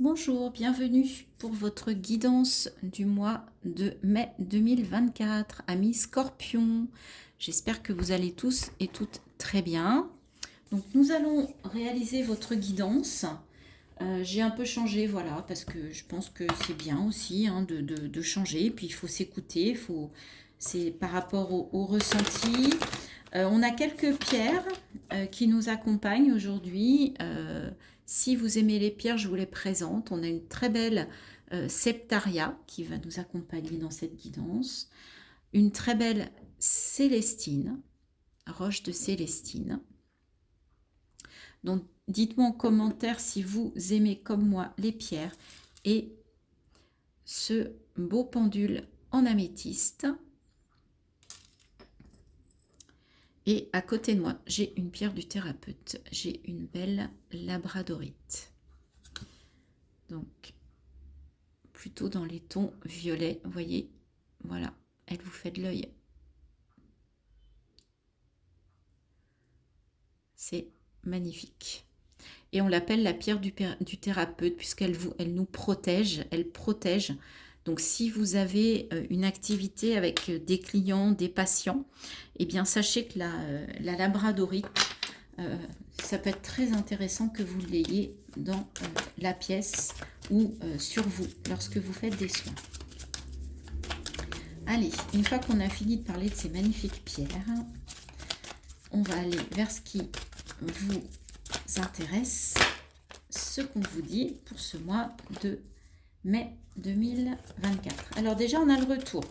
Bonjour, bienvenue pour votre guidance du mois de mai 2024, amis Scorpion. J'espère que vous allez tous et toutes très bien. Donc nous allons réaliser votre guidance. J'ai un peu changé, voilà, parce que je pense que c'est bien aussi hein, de changer. Puis il faut s'écouter, c'est par rapport au ressenti. On a quelques pierres qui nous accompagnent aujourd'hui. Si vous aimez les pierres, je vous les présente. On a une très belle septaria qui va nous accompagner dans cette guidance. Une très belle célestine, roche de célestine. Donc dites-moi en commentaire si vous aimez comme moi les pierres et ce beau pendule en améthyste. Et à côté de moi, j'ai une pierre du thérapeute. J'ai une belle labradorite. Donc, plutôt dans les tons violets. Vous voyez, voilà, elle vous fait de l'œil. C'est magnifique. Et on l'appelle la pierre du thérapeute puisqu'elle elle nous protège. Elle protège. Donc, si vous avez une activité avec des clients, des patients, eh bien, sachez que la labradorite, ça peut être très intéressant que vous l'ayez dans la pièce ou sur vous lorsque vous faites des soins. Allez, une fois qu'on a fini de parler de ces magnifiques pierres, on va aller vers ce qui vous intéresse, ce qu'on vous dit pour ce mois de mai 2024. Alors déjà, on a le retour.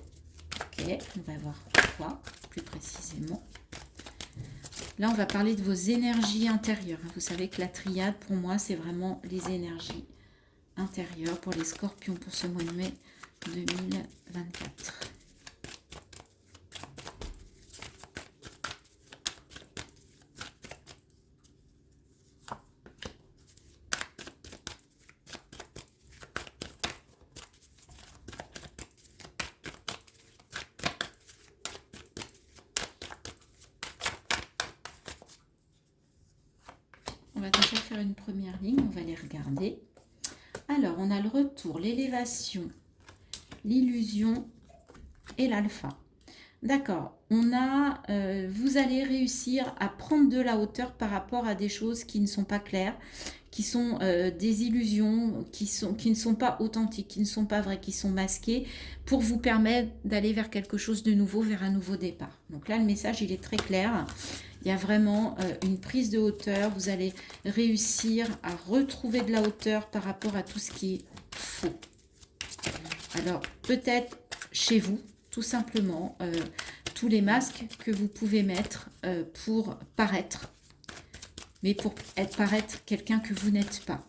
Ok, on va voir quoi plus précisément. Là, on va parler de vos énergies intérieures. Vous savez que la triade, pour moi, c'est vraiment les énergies intérieures pour les scorpions pour ce mois de mai 2024. On va déjà faire une première ligne, on va les regarder. Alors, on a le retour, l'élévation, l'illusion et l'alpha. D'accord, on a, vous allez réussir à prendre de la hauteur par rapport à des choses qui ne sont pas claires, qui sont des illusions, qui ne sont pas authentiques, qui ne sont pas vraies, qui sont masquées, pour vous permettre d'aller vers quelque chose de nouveau, vers un nouveau départ. Donc là, le message, il est très clair. Il y a vraiment une prise de hauteur. Vous allez réussir à retrouver de la hauteur par rapport à tout ce qui est faux. Alors, peut-être chez vous, tout simplement, tous les masques que vous pouvez mettre pour paraître, mais pour paraître quelqu'un que vous n'êtes pas.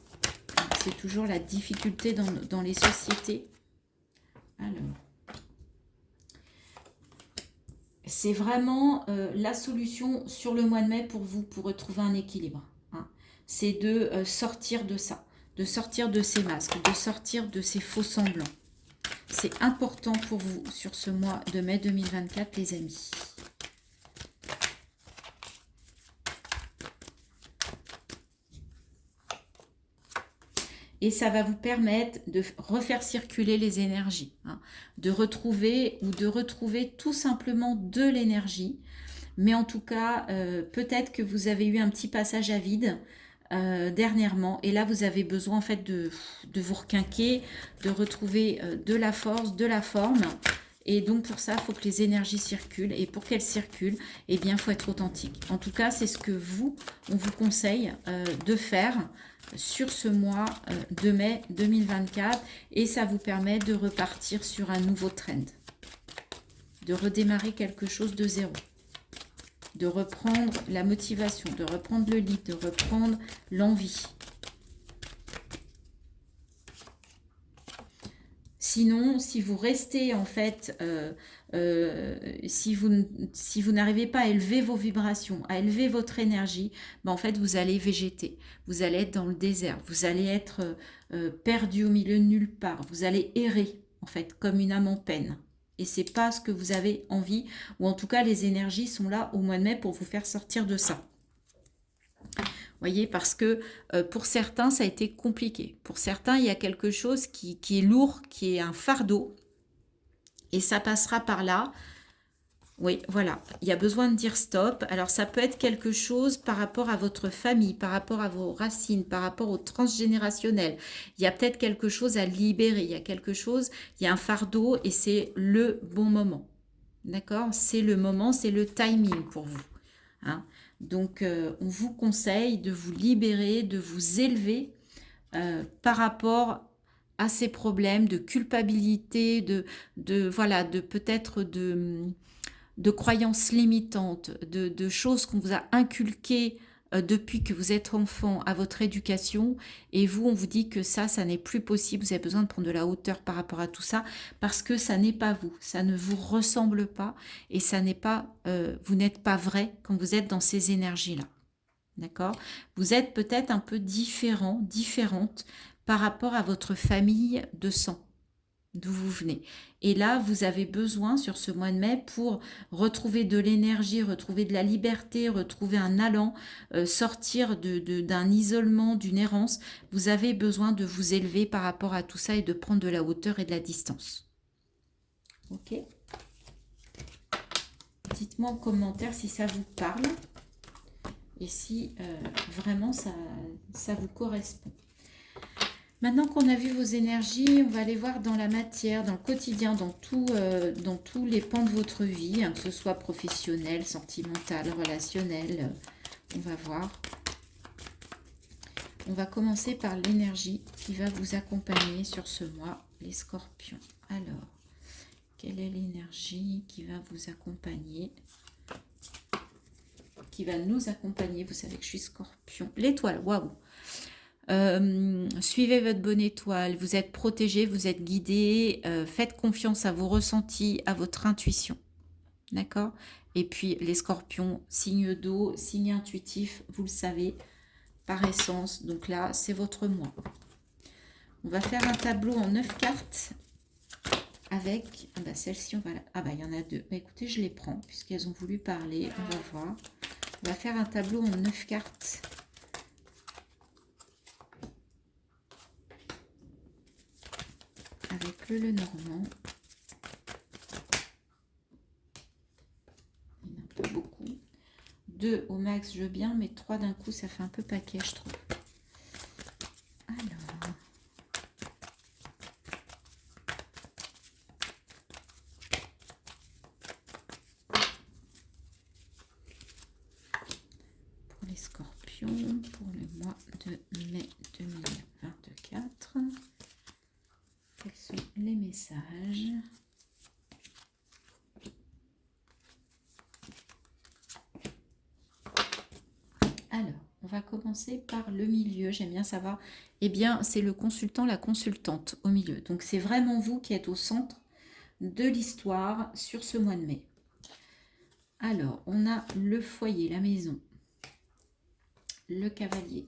C'est toujours la difficulté dans les sociétés. Alors, c'est vraiment la solution sur le mois de mai pour vous, pour retrouver un équilibre. Hein. C'est de sortir de ça, de sortir de ces masques, de sortir de ces faux semblants. C'est important pour vous sur ce mois de mai 2024, les amis. Et ça va vous permettre de refaire circuler les énergies, hein, de retrouver tout simplement de l'énergie. Mais en tout cas, peut-être que vous avez eu un petit passage à vide dernièrement. Et là, vous avez besoin en fait de vous requinquer, de retrouver de la force, de la forme. Et donc pour ça, il faut que les énergies circulent. Et pour qu'elles circulent, eh bien, il faut être authentique. En tout cas, c'est ce que on vous conseille de faire sur ce mois de mai 2024. Et ça vous permet de repartir sur un nouveau trend. De redémarrer quelque chose de zéro. De reprendre la motivation, de reprendre le lead, de reprendre l'envie. Sinon, si vous restez en fait, si vous n'arrivez pas à élever vos vibrations, à élever votre énergie, ben en fait vous allez végéter, vous allez être dans le désert, vous allez être perdu au milieu de nulle part, vous allez errer en fait comme une âme en peine. Et c'est pas ce que vous avez envie, ou en tout cas les énergies sont là au mois de mai pour vous faire sortir de ça. Voyez, parce que pour certains, ça a été compliqué. Pour certains, il y a quelque chose qui est lourd, qui est un fardeau, et ça passera par là. Oui, voilà, il y a besoin de dire stop. Alors ça peut être quelque chose par rapport à votre famille, par rapport à vos racines, par rapport au transgénérationnel. Il y a peut-être quelque chose à libérer, il y a quelque chose, il y a un fardeau et c'est le bon moment. D'accord? C'est le moment, c'est le timing pour vous. Hein. Donc on vous conseille de vous libérer, de vous élever par rapport à ces problèmes de culpabilité, voilà, de peut-être de croyances limitantes, de choses qu'on vous a inculquées depuis que vous êtes enfant à votre éducation, et vous, on vous dit que ça n'est plus possible, vous avez besoin de prendre de la hauteur par rapport à tout ça, parce que ça n'est pas vous, ça ne vous ressemble pas, et ça n'est pas, vous n'êtes pas vrai quand vous êtes dans ces énergies-là. D'accord? Vous êtes peut-être un peu différent, différente par rapport à votre famille de sang d'où vous venez. Et là, vous avez besoin sur ce mois de mai pour retrouver de l'énergie, retrouver de la liberté, retrouver un allant, sortir d'un isolement, d'une errance. Vous avez besoin de vous élever par rapport à tout ça et de prendre de la hauteur et de la distance. Ok? Dites-moi en commentaire si ça vous parle et si vraiment ça vous correspond. Maintenant qu'on a vu vos énergies, on va aller voir dans la matière, dans le quotidien, dans tous les pans de votre vie, hein, que ce soit professionnel, sentimental, relationnel. On va voir. On va commencer par l'énergie qui va vous accompagner sur ce mois, les scorpions. Alors, quelle est l'énergie qui va vous accompagner? Qui va nous accompagner? Vous savez que je suis scorpion. L'étoile, waouh! Suivez votre bonne étoile, vous êtes protégé, vous êtes guidé, faites confiance à vos ressentis, à votre intuition. D'accord? Et puis les scorpions, signe d'eau, signe intuitif, vous le savez, par essence. Donc là, c'est votre mois. On va faire un tableau en 9 cartes avec... Ah bah celle-ci, on va... Ah bah il y en a 2. Bah écoutez, je les prends puisqu'elles ont voulu parler. On va voir. On va faire un tableau en 9 cartes. Avec le Lenormand. Il y en a un peu beaucoup. 2 au max, je veux bien, mais 3 d'un coup, ça fait un peu paquet, je trouve. Alors. Pour les scorpions, pour le mois de mai 2024. Quels sont les messages? Alors, on va commencer par le milieu. J'aime bien savoir. Eh bien, c'est le consultant, la consultante au milieu. Donc, c'est vraiment vous qui êtes au centre de l'histoire sur ce mois de mai. Alors, on a le foyer, la maison, le cavalier.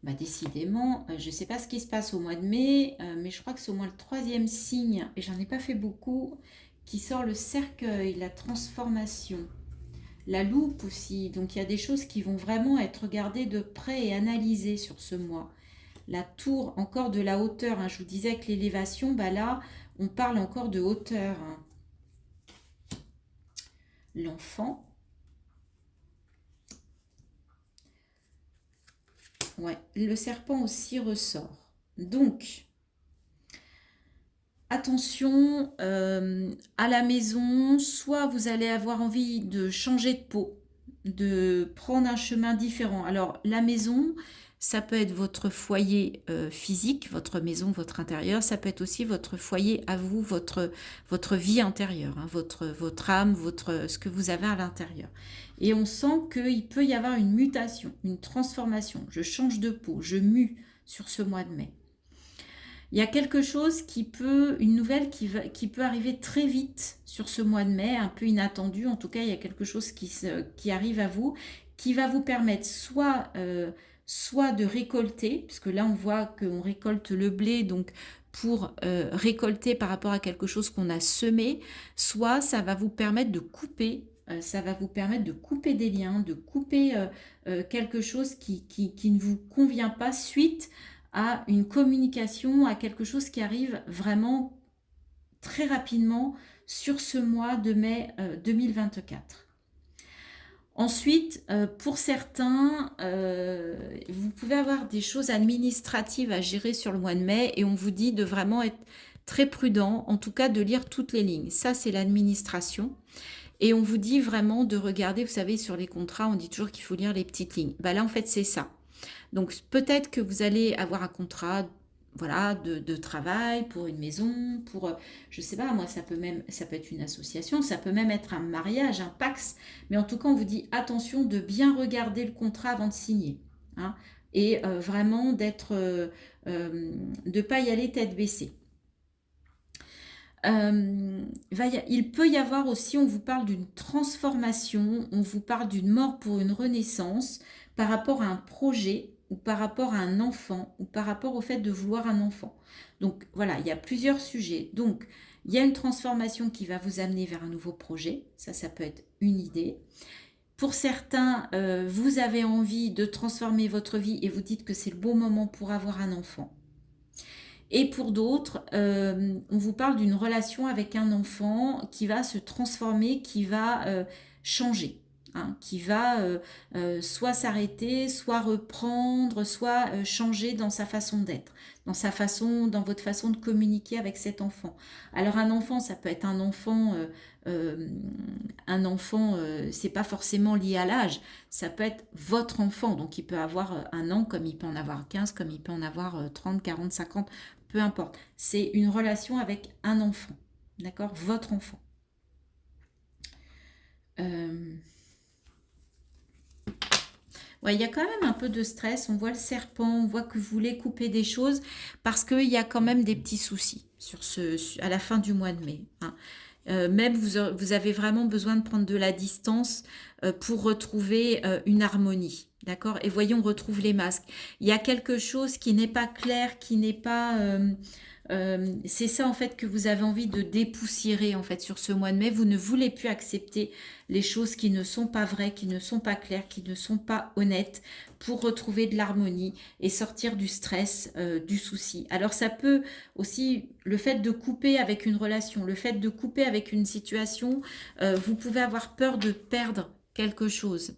Bah décidément, je ne sais pas ce qui se passe au mois de mai, mais je crois que c'est au moins le 3e signe, et j'en ai pas fait beaucoup, qui sort le cercueil, la transformation, la loupe aussi. Donc il y a des choses qui vont vraiment être regardées de près et analysées sur ce mois. La tour, encore de la hauteur, hein. Je vous disais que l'élévation, bah là, on parle encore de hauteur. Hein. L'enfant. Ouais, le serpent aussi ressort. Donc, attention à la maison, soit vous allez avoir envie de changer de peau, de prendre un chemin différent. Alors, la maison, ça peut être votre foyer physique, votre maison, votre intérieur. Ça peut être aussi votre foyer à vous, votre vie intérieure, hein, votre âme, ce que vous avez à l'intérieur. Et on sent qu'il peut y avoir une mutation, une transformation. Je change de peau, je mue sur ce mois de mai. Il y a quelque chose une nouvelle qui peut arriver très vite sur ce mois de mai, un peu inattendu. En tout cas, il y a quelque chose qui arrive à vous, qui va vous permettre soit de récolter, puisque là on voit qu'on récolte le blé, donc pour récolter par rapport à quelque chose qu'on a semé, soit ça va vous permettre de couper ça va vous permettre de couper des liens, de couper quelque chose qui ne vous convient pas suite à une communication, à quelque chose qui arrive vraiment très rapidement sur ce mois de mai 2024. Ensuite, pour certains, vous pouvez avoir des choses administratives à gérer sur le mois de mai et on vous dit de vraiment être très prudent, en tout cas de lire toutes les lignes. Ça, c'est l'administration. Et on vous dit vraiment de regarder, vous savez, sur les contrats, on dit toujours qu'il faut lire les petites lignes. Bah là, en fait, c'est ça. Donc, peut-être que vous allez avoir un contrat, voilà, de travail pour une maison, pour, je sais pas, moi, ça peut être une association, ça peut même être un mariage, un Pacs. Mais en tout cas, on vous dit attention de bien regarder le contrat avant de signer. Hein, et vraiment de ne pas y aller tête baissée. Il peut y avoir aussi, on vous parle d'une transformation, on vous parle d'une mort pour une renaissance par rapport à un projet ou par rapport à un enfant ou par rapport au fait de vouloir un enfant. Donc voilà, il y a plusieurs sujets. Donc il y a une transformation qui va vous amener vers un nouveau projet, ça peut être une idée. Pour certains, vous avez envie de transformer votre vie et vous dites que c'est le bon moment pour avoir un enfant. Et pour d'autres, on vous parle d'une relation avec un enfant qui va se transformer, qui va changer, hein, qui va soit s'arrêter, soit reprendre, soit changer dans sa façon d'être, dans votre façon de communiquer avec cet enfant. Alors un enfant, ça peut être c'est pas forcément lié à l'âge, ça peut être votre enfant, donc il peut avoir 1 an, comme il peut en avoir 15, comme il peut en avoir 30, 40, 50, peu importe. C'est une relation avec un enfant, d'accord? Votre enfant. Ouais, il y a quand même un peu de stress, on voit le serpent, on voit que vous voulez couper des choses parce qu'il y a quand même des petits soucis à la fin du mois de mai. Hein. Même vous avez vraiment besoin de prendre de la distance pour retrouver une harmonie. D'accord? Et voyons, on retrouve les masques. Il y a quelque chose qui n'est pas clair, qui n'est pas... c'est ça en fait que vous avez envie de dépoussiérer en fait sur ce mois de mai. Vous ne voulez plus accepter les choses qui ne sont pas vraies, qui ne sont pas claires, qui ne sont pas honnêtes pour retrouver de l'harmonie et sortir du stress, du souci. Alors ça peut aussi, le fait de couper avec une relation, le fait de couper avec une situation, vous pouvez avoir peur de perdre quelque chose,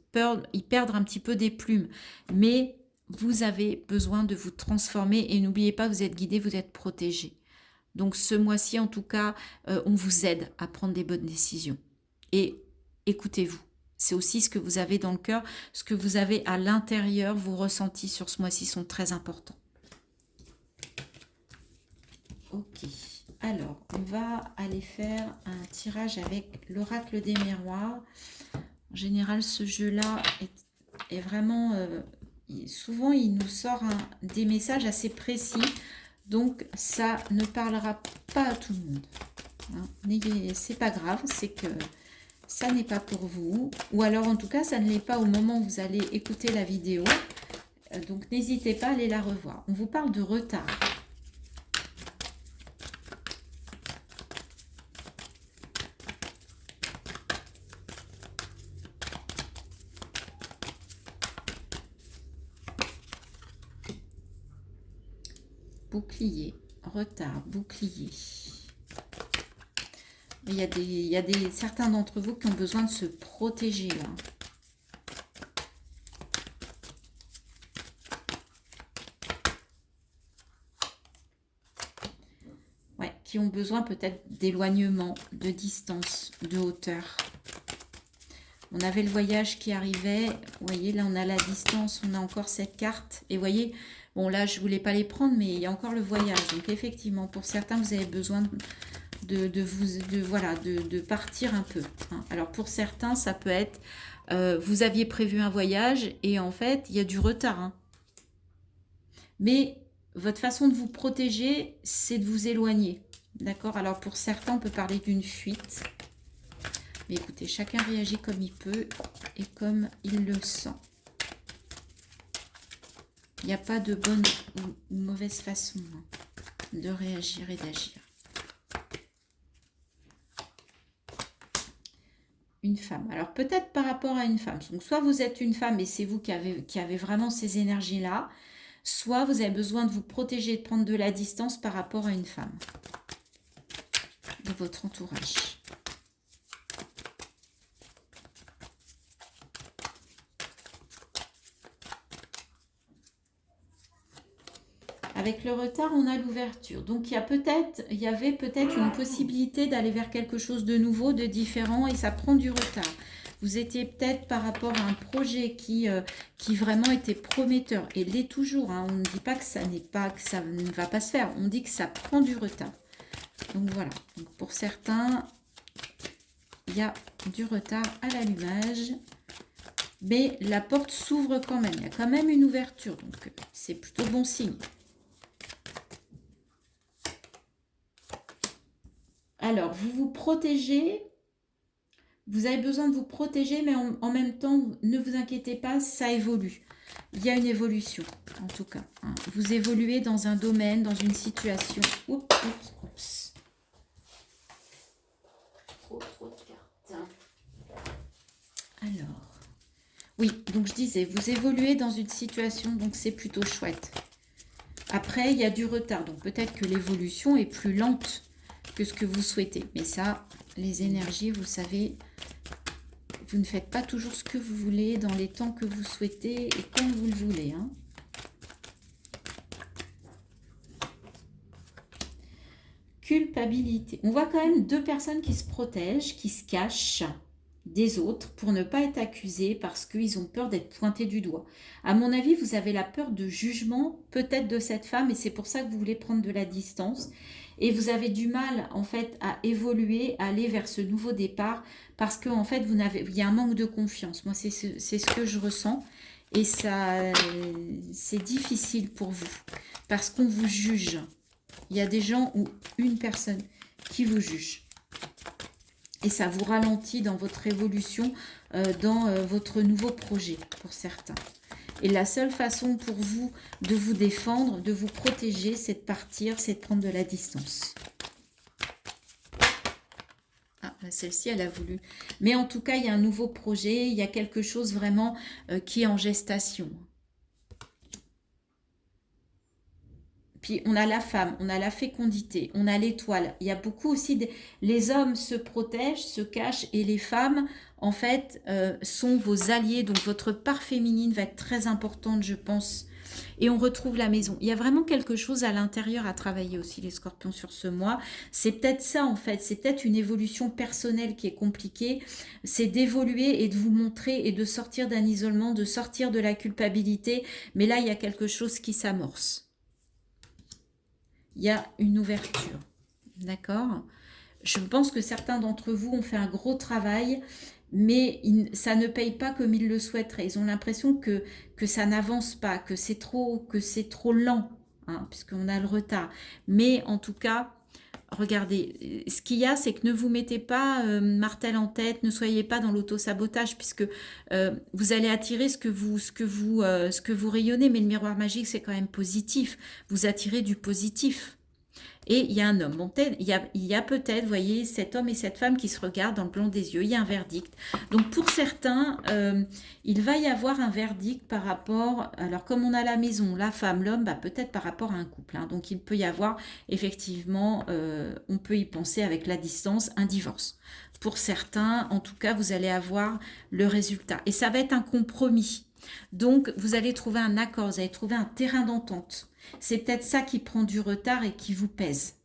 y perdre un petit peu des plumes, mais vous avez besoin de vous transformer et n'oubliez pas, vous êtes guidé, vous êtes protégé. Donc ce mois-ci, en tout cas, on vous aide à prendre des bonnes décisions. Et écoutez-vous. C'est aussi ce que vous avez dans le cœur, ce que vous avez à l'intérieur, vos ressentis sur ce mois-ci sont très importants. Ok. Alors, on va aller faire un tirage avec l'oracle des miroirs. En général, ce jeu-là est vraiment... souvent, il nous sort des messages assez précis. Donc, ça ne parlera pas à tout le monde. Hein. C'est pas grave, c'est que ça n'est pas pour vous. Ou alors, en tout cas, ça ne l'est pas au moment où vous allez écouter la vidéo. Donc, n'hésitez pas à aller la revoir. On vous parle de retard. Bouclier, retard, bouclier. Il y a certains d'entre vous qui ont besoin de se protéger là. Ouais, qui ont besoin peut-être d'éloignement, de distance, de hauteur. On avait le voyage qui arrivait. Vous voyez, là on a la distance, on a encore cette carte. Et vous voyez, bon là je ne voulais pas les prendre, mais il y a encore le voyage. Donc effectivement, pour certains, vous avez besoin de partir un peu. Hein. Alors pour certains, ça peut être, vous aviez prévu un voyage et en fait, il y a du retard. Hein. Mais votre façon de vous protéger, c'est de vous éloigner. D'accord? Alors pour certains, on peut parler d'une fuite. Mais écoutez, chacun réagit comme il peut et comme il le sent. Il n'y a pas de bonne ou mauvaise façon de réagir et d'agir. une femme. Alors peut-être par rapport à une femme. Donc soit vous êtes une femme et c'est vous qui avez vraiment ces énergies-là, soit vous avez besoin de vous protéger, de prendre de la distance par rapport à une femme de votre entourage. Avec le retard, on a l'ouverture. Donc, il y avait peut-être une possibilité d'aller vers quelque chose de nouveau, de différent, et ça prend du retard. Vous étiez peut-être par rapport à un projet qui vraiment était prometteur, et l'est toujours. Hein. On ne dit pas que ça n'est pas, que ça ne va pas se faire. On dit que ça prend du retard. Donc voilà. Donc, pour certains, il y a du retard à l'allumage. Mais la porte s'ouvre quand même. Il y a quand même une ouverture. Donc, c'est plutôt bon signe. Alors, vous vous protégez, vous avez besoin de vous protéger, mais en même temps, ne vous inquiétez pas, ça évolue. Il y a une évolution, en tout cas. Hein. Vous évoluez dans un domaine, dans une situation. Oups, oups, oups. Trop de cartes. Alors, oui, donc je disais, vous évoluez dans une situation, donc c'est plutôt chouette. Après, il y a du retard, donc peut-être que l'évolution est plus lente que ce que vous souhaitez. Mais ça, les énergies, vous savez, vous ne faites pas toujours ce que vous voulez dans les temps que vous souhaitez et comme vous le voulez. Hein. Culpabilité. On voit quand même deux personnes qui se protègent, qui se cachent des autres pour ne pas être accusés parce qu'ils ont peur d'être pointés du doigt. À mon avis, vous avez la peur de jugement peut-être de cette femme et c'est pour ça que vous voulez prendre de la distance. Et vous avez du mal en fait à évoluer, à aller vers ce nouveau départ parce que en fait il y a un manque de confiance. Moi, c'est ce que je ressens et ça, c'est difficile pour vous parce qu'on vous juge. Il y a des gens ou une personne qui vous juge. Et ça vous ralentit dans votre évolution, dans votre nouveau projet pour certains. Et la seule façon pour vous de vous défendre, de vous protéger, c'est de partir, c'est de prendre de la distance. Ah, celle-ci, elle a voulu. Mais en tout cas, il y a un nouveau projet, il y a quelque chose vraiment qui est en gestation. Puis on a la femme, on a la fécondité, on a l'étoile. Il y a beaucoup aussi, les hommes se protègent, se cachent et les femmes, en fait, sont vos alliés. Donc votre part féminine va être très importante, je pense. Et on retrouve la maison. Il y a vraiment quelque chose à l'intérieur à travailler aussi, les scorpions, sur ce mois. C'est peut-être ça, en fait. C'est peut-être une évolution personnelle qui est compliquée. C'est d'évoluer et de vous montrer et de sortir d'un isolement, de sortir de la culpabilité. Mais là, il y a quelque chose qui s'amorce. Il y a une ouverture, d'accord? Je pense que certains d'entre vous ont fait un gros travail, mais ça ne paye pas comme ils le souhaiteraient. Ils ont l'impression que ça n'avance pas, que c'est trop lent, hein, puisqu'on a le retard. Mais en tout cas, regardez, ce qu'il y a, c'est que ne vous mettez pas martel en tête, ne soyez pas dans l'auto-sabotage, puisque vous allez attirer ce que vous rayonnez, mais le miroir magique, c'est quand même positif. Vous attirez du positif. Et il y a un homme. Bon, il y a peut-être, vous voyez, cet homme et cette femme qui se regardent dans le blanc des yeux. Il y a un verdict. Donc pour certains, il va y avoir un verdict par rapport, alors comme on a la maison, la femme, l'homme, bah, peut-être par rapport à un couple. Hein. Donc il peut y avoir, effectivement, on peut y penser avec la distance, un divorce. Pour certains, en tout cas, vous allez avoir le résultat. Et ça va être un compromis. Donc vous allez trouver un accord, vous allez trouver un terrain d'entente. C'est peut-être ça qui prend du retard et qui vous pèse.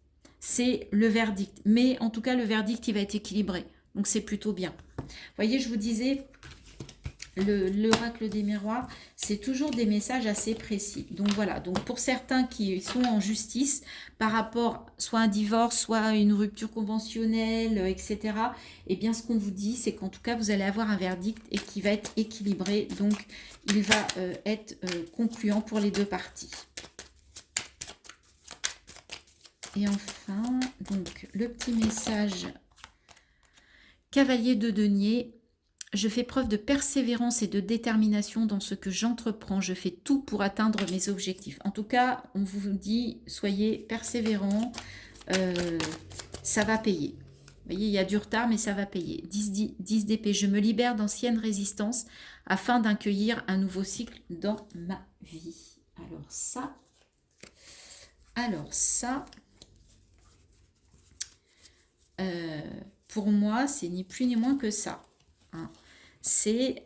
C'est le verdict. Mais en tout cas, le verdict, il va être équilibré. Donc, c'est plutôt bien. Vous voyez, je vous disais, l'oracle des miroirs, c'est toujours des messages assez précis. Donc, voilà. Donc, pour certains qui sont en justice, par rapport soit à un divorce, soit à une rupture conventionnelle, etc., eh bien, ce qu'on vous dit, c'est qu'en tout cas, vous allez avoir un verdict et qui va être équilibré. Donc, il va être concluant pour les deux parties. Et enfin, donc, le petit message Cavalier de denier. Je fais preuve de persévérance et de détermination dans ce que j'entreprends. Je fais tout pour atteindre mes objectifs. En tout cas, on vous dit, soyez persévérants, ça va payer. Vous voyez, il y a du retard, mais ça va payer. 10 d'épée. Je me libère d'anciennes résistances afin d'accueillir un nouveau cycle dans ma vie. Alors ça, pour moi, c'est ni plus ni moins que ça. Hein. C'est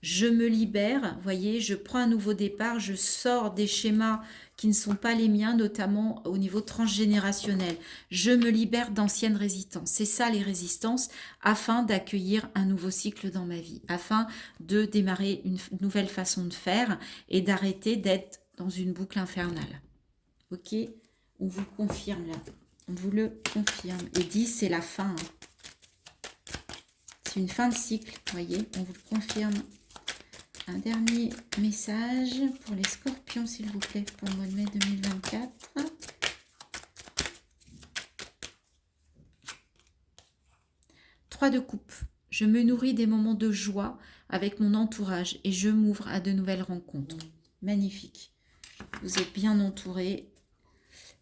je me libère, vous voyez, je prends un nouveau départ, je sors des schémas qui ne sont pas les miens, notamment au niveau transgénérationnel. Je me libère d'anciennes résistances. C'est ça les résistances, afin d'accueillir un nouveau cycle dans ma vie, afin de démarrer une nouvelle façon de faire et d'arrêter d'être dans une boucle infernale. Ok, on vous confirme là, on vous le confirme. Et 10, c'est la fin. C'est une fin de cycle, vous voyez, on vous le confirme. Un dernier message pour les scorpions, s'il vous plaît, pour le mois de mai 2024. 3 de coupe. Je me nourris des moments de joie avec mon entourage et je m'ouvre à de nouvelles rencontres. Magnifique. Vous êtes bien entouré.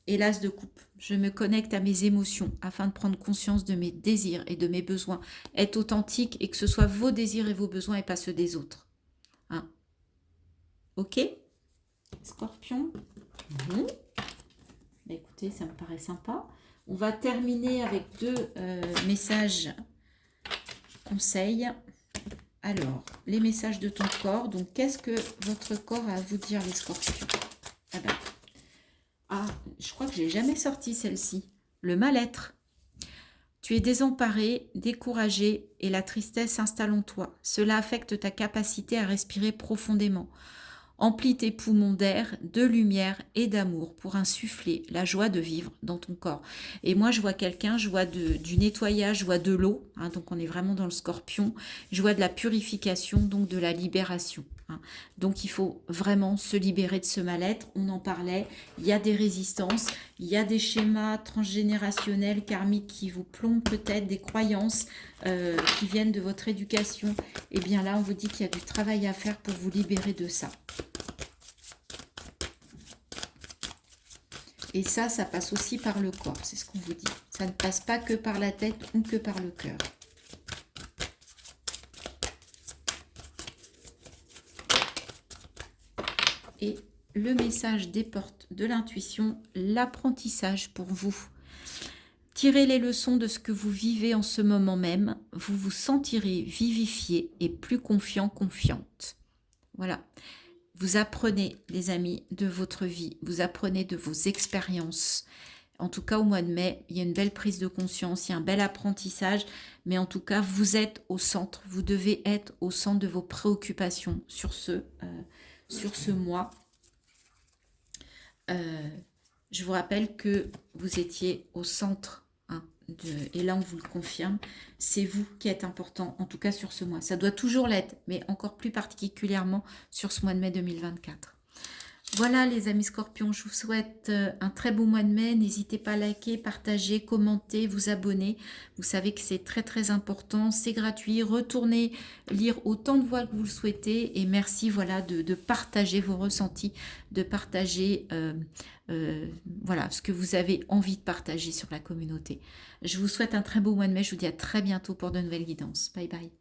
Et l'as de coupe. Je me connecte à mes émotions afin de prendre conscience de mes désirs et de mes besoins. Être authentique et que ce soit vos désirs et vos besoins et pas ceux des autres. Hein. Ok, Scorpion. Bon. Bah, écoutez, ça me paraît sympa. On va terminer avec 2 messages conseils. Alors, les messages de ton corps. Donc, qu'est-ce que votre corps a à vous dire, les scorpions? Je crois que je n'ai jamais sorti celle-ci. Le mal-être. Tu es désemparé, découragé et la tristesse s'installe en toi. Cela affecte ta capacité à respirer profondément. Emplis tes poumons d'air, de lumière et d'amour pour insuffler la joie de vivre dans ton corps. Et moi, je vois quelqu'un, je vois du nettoyage, je vois de l'eau, hein, donc on est vraiment dans le scorpion. Je vois de la purification, donc de la libération. Hein. Donc il faut vraiment se libérer de ce mal-être. On en parlait, il y a des résistances, il y a des schémas transgénérationnels, karmiques qui vous plombent peut-être, des croyances qui viennent de votre éducation. Et bien là, on vous dit qu'il y a du travail à faire pour vous libérer de ça. Et ça passe aussi par le corps, c'est ce qu'on vous dit. Ça ne passe pas que par la tête ou que par le cœur. Et le message des portes de l'intuition, l'apprentissage pour vous. Tirez les leçons de ce que vous vivez en ce moment même. Vous vous sentirez vivifié et plus confiant, confiante. Voilà. Vous apprenez, les amis, de votre vie. Vous apprenez de vos expériences. En tout cas, au mois de mai, il y a une belle prise de conscience, il y a un bel apprentissage. Mais en tout cas, vous êtes au centre. Vous devez être au centre de vos préoccupations sur ce mois. Je vous rappelle que vous étiez au centre. Et là, on vous le confirme. C'est vous qui êtes important, en tout cas sur ce mois. Ça doit toujours l'être, mais encore plus particulièrement sur ce mois de mai 2024. Voilà les amis scorpions, je vous souhaite un très beau mois de mai. N'hésitez pas à liker, partager, commenter, vous abonner. Vous savez que c'est très très important, c'est gratuit. Retournez lire autant de fois que vous le souhaitez. Et merci voilà, de partager vos ressentis, de partager voilà, ce que vous avez envie de partager sur la communauté. Je vous souhaite un très beau mois de mai. Je vous dis à très bientôt pour de nouvelles guidances. Bye bye.